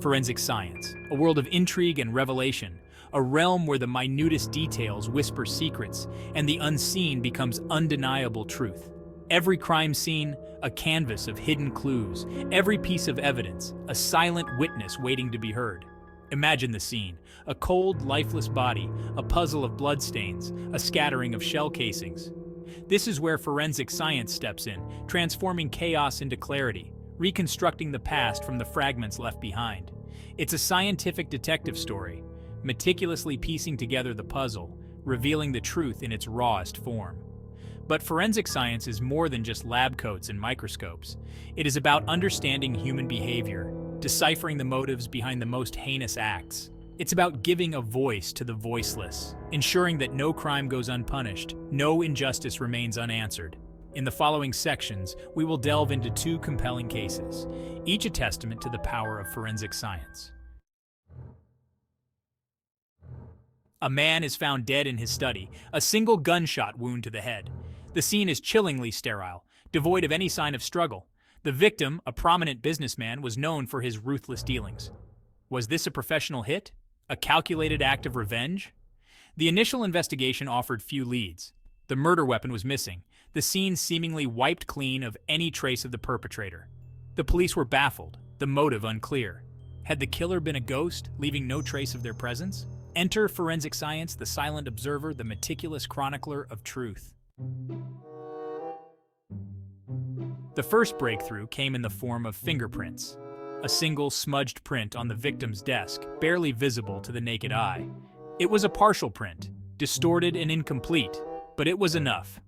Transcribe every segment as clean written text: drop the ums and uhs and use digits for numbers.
Forensic science, a world of intrigue and revelation, a realm where the minutest details whisper secrets and the unseen becomes undeniable truth. Every crime scene, a canvas of hidden clues, every piece of evidence, a silent witness waiting to be heard. Imagine the scene: a cold, lifeless body, a puzzle of bloodstains, a scattering of shell casings. This is where forensic science steps in, transforming chaos into clarity, reconstructing the past from the fragments left behind. It's a scientific detective story, meticulously piecing together the puzzle, revealing the truth in its rawest form. But forensic science is more than just lab coats and microscopes. It is about understanding human behavior, deciphering the motives behind the most heinous acts. It's about giving a voice to the voiceless, ensuring that no crime goes unpunished, no injustice remains unanswered. In the following sections, we will delve into two compelling cases, each a testament to the power of forensic science. A man is found dead in his study, a single gunshot wound to the head. The scene is chillingly sterile, devoid of any sign of struggle. The victim, a prominent businessman, was known for his ruthless dealings. Was this a professional hit? A calculated act of revenge? The initial investigation offered few leads. The murder weapon was missing, the scene seemingly wiped clean of any trace of the perpetrator. The police were baffled, the motive unclear. Had the killer been a ghost, leaving no trace of their presence? Enter forensic science, the silent observer, the meticulous chronicler of truth. The first breakthrough came in the form of fingerprints. A single smudged print on the victim's desk, barely visible to the naked eye. It was a partial print, distorted and incomplete, but it was enough.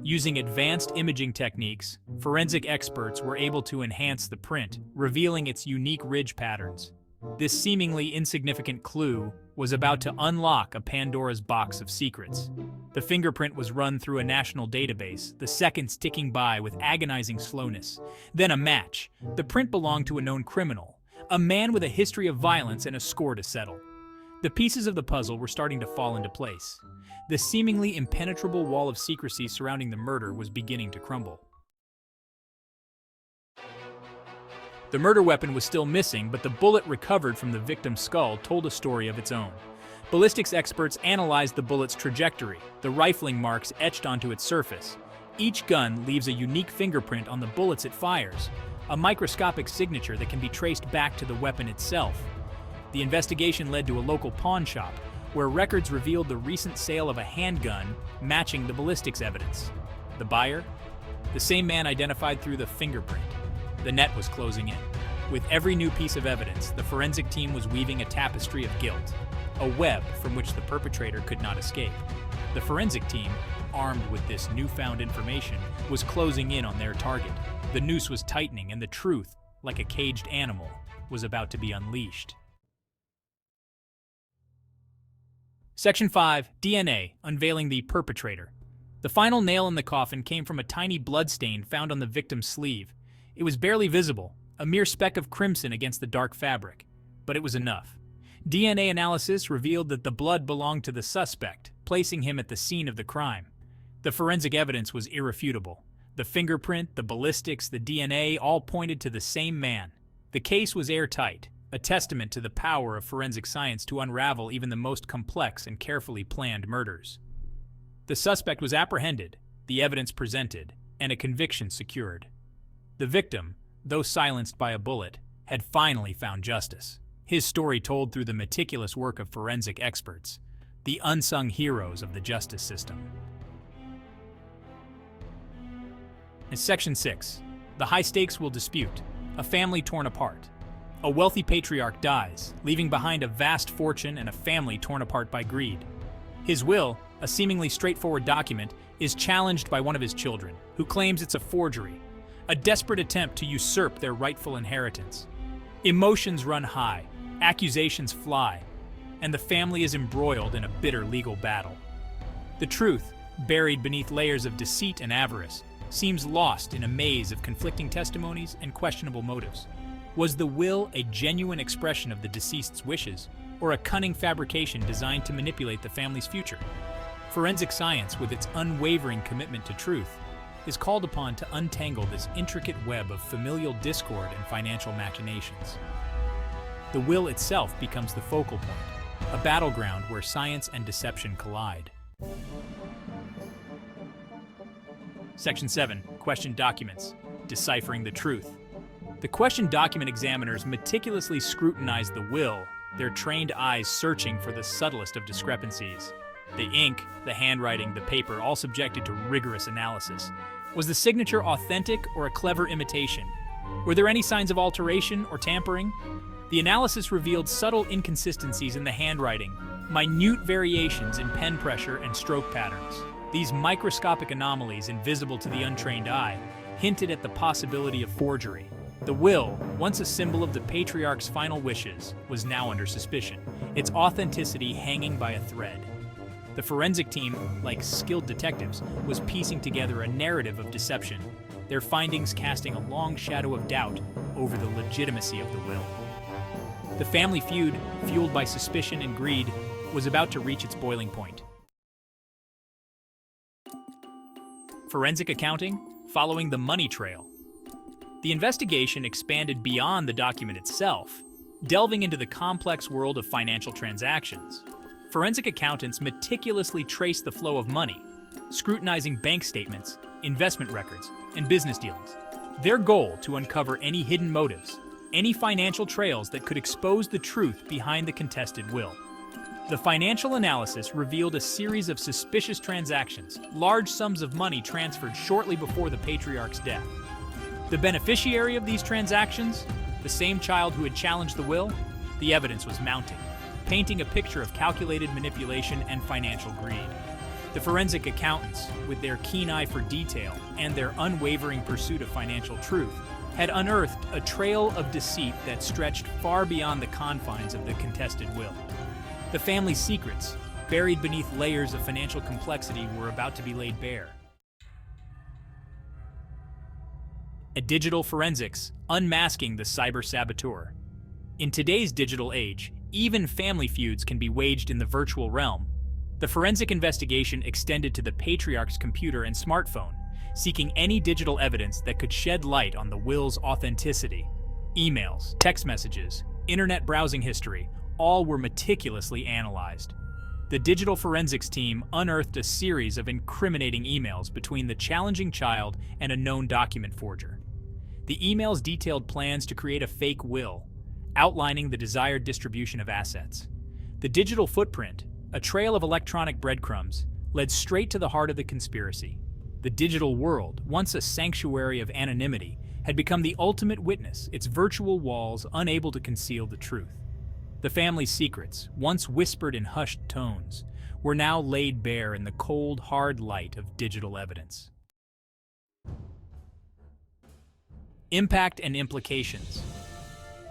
Using advanced imaging techniques, forensic experts were able to enhance the print, revealing its unique ridge patterns. This seemingly insignificant clue was about to unlock a Pandora's box of secrets. The fingerprint was run through a national database, the seconds ticking by with agonizing slowness. Then a match. The print belonged to a known criminal, a man with a history of violence and a score to settle. The pieces of the puzzle were starting to fall into place. The seemingly impenetrable wall of secrecy surrounding the murder was beginning to crumble. The murder weapon was still missing, but the bullet recovered from the victim's skull told a story of its own. Ballistics experts analyzed the bullet's trajectory, the rifling marks etched onto its surface. Each gun leaves a unique fingerprint on the bullets it fires, a microscopic signature that can be traced back to the weapon itself. The investigation led to a local pawn shop, where records revealed the recent sale of a handgun matching the ballistics evidence. The buyer? The same man identified through the fingerprint. The net was closing in. With every new piece of evidence, the forensic team was weaving a tapestry of guilt, a web from which the perpetrator could not escape. The forensic team, armed with this newfound information, was closing in on their target. The noose was tightening, and the truth, like a caged animal, was about to be unleashed. Section 5, DNA, Unveiling the Perpetrator. The final nail in the coffin came from a tiny bloodstain found on the victim's sleeve. It was barely visible, a mere speck of crimson against the dark fabric, but it was enough. DNA analysis revealed that the blood belonged to the suspect, placing him at the scene of the crime. The forensic evidence was irrefutable. The fingerprint, the ballistics, the DNA all pointed to the same man. The case was airtight, a testament to the power of forensic science to unravel even the most complex and carefully planned murders. The suspect was apprehended, the evidence presented, and a conviction secured. The victim, though silenced by a bullet, had finally found justice. His story told through the meticulous work of forensic experts, the unsung heroes of the justice system. In Section 6, the high stakes will dispute, a family torn apart. A wealthy patriarch dies, leaving behind a vast fortune and a family torn apart by greed. His will, a seemingly straightforward document, is challenged by one of his children, who claims it's a forgery, a desperate attempt to usurp their rightful inheritance. Emotions run high, accusations fly, and the family is embroiled in a bitter legal battle. The truth, buried beneath layers of deceit and avarice, seems lost in a maze of conflicting testimonies and questionable motives. Was the will a genuine expression of the deceased's wishes, or a cunning fabrication designed to manipulate the family's future? Forensic science, with its unwavering commitment to truth, is called upon to untangle this intricate web of familial discord and financial machinations. The will itself becomes the focal point, a battleground where science and deception collide. Section 7. Question Documents. Deciphering the Truth. The question document examiners meticulously scrutinized the will, their trained eyes searching for the subtlest of discrepancies. The ink, the handwriting, the paper, all subjected to rigorous analysis. Was the signature authentic or a clever imitation? Were there any signs of alteration or tampering? The analysis revealed subtle inconsistencies in the handwriting, minute variations in pen pressure and stroke patterns. These microscopic anomalies, invisible to the untrained eye, hinted at the possibility of forgery. The will, once a symbol of the patriarch's final wishes, was now under suspicion, its authenticity hanging by a thread. The forensic team, like skilled detectives, was piecing together a narrative of deception, their findings casting a long shadow of doubt over the legitimacy of the will. The family feud, fueled by suspicion and greed, was about to reach its boiling point. Forensic accounting, following the money trail. The investigation expanded beyond the document itself, delving into the complex world of financial transactions. Forensic accountants meticulously traced the flow of money, scrutinizing bank statements, investment records, and business dealings. Their goal to uncover any hidden motives, any financial trails that could expose the truth behind the contested will. The financial analysis revealed a series of suspicious transactions, large sums of money transferred shortly before the patriarch's death. The beneficiary of these transactions, the same child who had challenged the will, the evidence was mounting, painting a picture of calculated manipulation and financial greed. The forensic accountants, with their keen eye for detail and their unwavering pursuit of financial truth, had unearthed a trail of deceit that stretched far beyond the confines of the contested will. The family's secrets, buried beneath layers of financial complexity, were about to be laid bare. A digital forensics, unmasking the cyber saboteur. In today's digital age, even family feuds can be waged in the virtual realm. The forensic investigation extended to the patriarch's computer and smartphone, seeking any digital evidence that could shed light on the will's authenticity. Emails, text messages, internet browsing history, all were meticulously analyzed. The digital forensics team unearthed a series of incriminating emails between the challenging child and a known document forger. The emails detailed plans to create a fake will, outlining the desired distribution of assets. The digital footprint, a trail of electronic breadcrumbs, led straight to the heart of the conspiracy. The digital world, once a sanctuary of anonymity, had become the ultimate witness, its virtual walls unable to conceal the truth. The family's secrets, once whispered in hushed tones, were now laid bare in the cold, hard light of digital evidence. Impact and implications.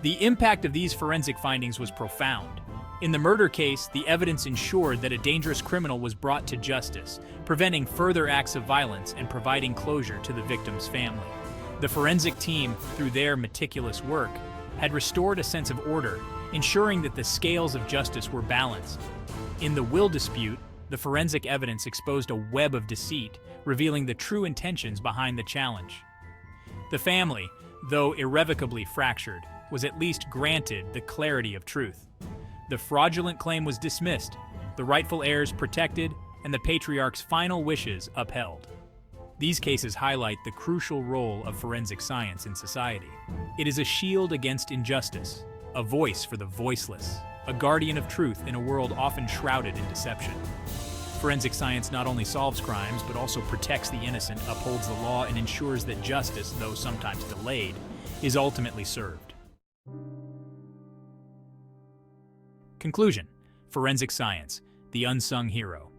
The impact of these forensic findings was profound. In the murder case, the evidence ensured that a dangerous criminal was brought to justice, preventing further acts of violence and providing closure to the victim's family. The forensic team, through their meticulous work, had restored a sense of order, ensuring that the scales of justice were balanced. In the will dispute, the forensic evidence exposed a web of deceit, revealing the true intentions behind the challenge. The family, though irrevocably fractured, was at least granted the clarity of truth. The fraudulent claim was dismissed, the rightful heirs protected, and the patriarch's final wishes upheld. These cases highlight the crucial role of forensic science in society. It is a shield against injustice, a voice for the voiceless, a guardian of truth in a world often shrouded in deception. Forensic science not only solves crimes, but also protects the innocent, upholds the law, and ensures that justice, though sometimes delayed, is ultimately served. Conclusion: Forensic science, the unsung hero.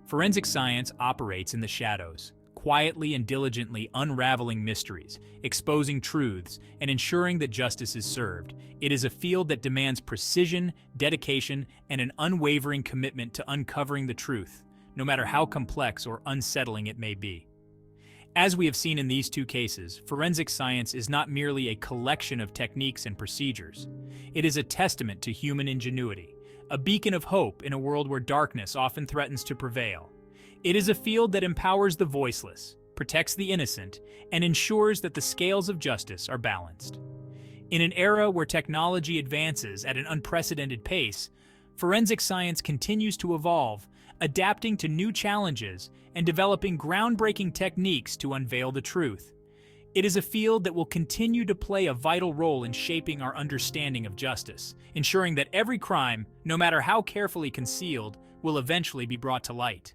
Forensic science operates in the shadows, quietly and diligently unraveling mysteries, exposing truths, and ensuring that justice is served. It is a field that demands precision, dedication, and an unwavering commitment to uncovering the truth, no matter how complex or unsettling it may be. As we have seen in these two cases, forensic science is not merely a collection of techniques and procedures. It is a testament to human ingenuity, a beacon of hope in a world where darkness often threatens to prevail. It is a field that empowers the voiceless, protects the innocent, and ensures that the scales of justice are balanced. In an era where technology advances at an unprecedented pace, forensic science continues to evolve, adapting to new challenges and developing groundbreaking techniques to unveil the truth. It is a field that will continue to play a vital role in shaping our understanding of justice, ensuring that every crime, no matter how carefully concealed, will eventually be brought to light.